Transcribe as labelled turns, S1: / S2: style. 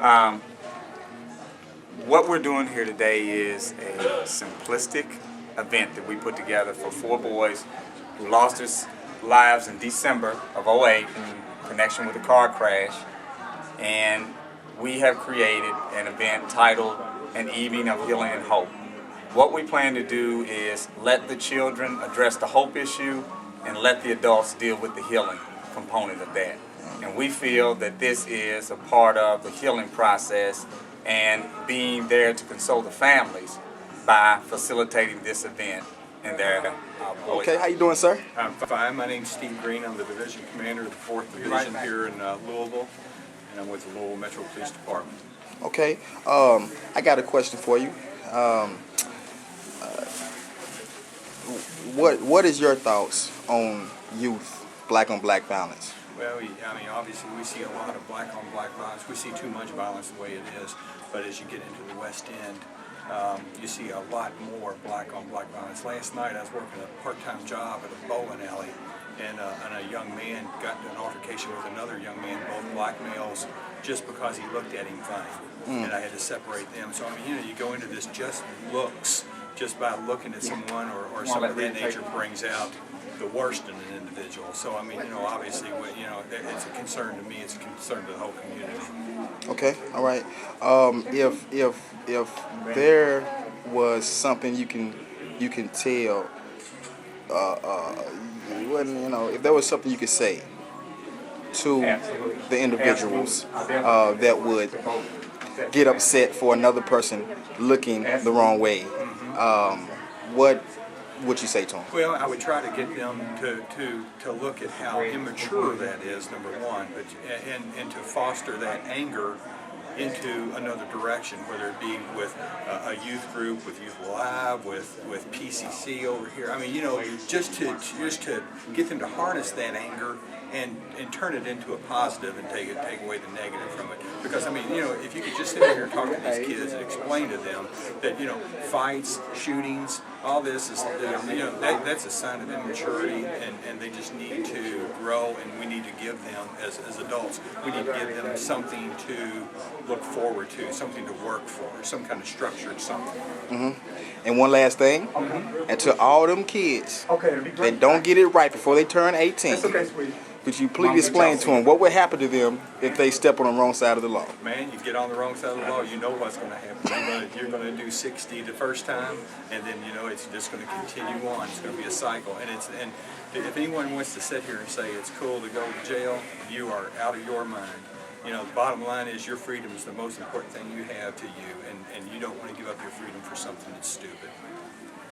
S1: Um, what we're doing here today is a simplistic event that we put together for 4 boys who lost their lives in December of '08 in connection with a car crash. And we have created an event titled An Evening of Healing and Hope. What we plan to do is let the children address the hope issue and let the adults deal with the healing component of that. And we feel that this is a part of the healing process and being there to console the families by facilitating this event in their boys.
S2: Okay, how you doing, sir?
S3: I'm fine. My name's Steave Green. I'm the division commander of the 4th Division here in Louisville, and I'm with the Louisville Metro Police Department.
S2: Okay, I got a question for you. What is your thoughts on youth black-on-black violence?
S3: Well, obviously we see a lot of black-on-black violence. We see too much violence the way it is, but as you get into the West End, you see a lot more black-on-black violence. Last night I was working a part-time job at a bowling alley, and a young man got into an altercation with another young man, both black males, just because he looked at him funny, and I had to separate them. So you go into this just by looking at someone or something of that nature brings out the worst in an individual. So obviously, it's a concern to me. It's a concern to the whole community.
S2: Okay, all right. If there was something you can tell, if there was something you could say to the individuals that would get upset for another person looking the wrong way, what would you say to them?
S3: Well, I would try to get them to look at how immature that is, number one, but and to foster that anger into another direction, whether it be with a youth group, with Youth Alive, with PCC over here. Just to get them to harness that anger and turn it into a positive and take away the negative from it. Because if you could just sit here and talk to these kids and explain to them that fights, shootings, all this is that's a sign of immaturity, and they just need to grow, and we need to give them as adults, we need to give them something to look forward to, something to work for, some kind of structured something.
S2: And one last thing, and to all them kids that don't get it right before they turn 18, could you please explain to them what would happen to them if they step on the wrong side of the law?
S3: Man, you get on the wrong side of the law, you know what's going to happen. You're going to do 60 the first time, and then it's just going to continue on. It's going to be a cycle. And if anyone wants to sit here and say it's cool to go to jail, you are out of your mind. The bottom line is your freedom is the most important thing you have to you, and you don't want to give up your freedom for something that's stupid.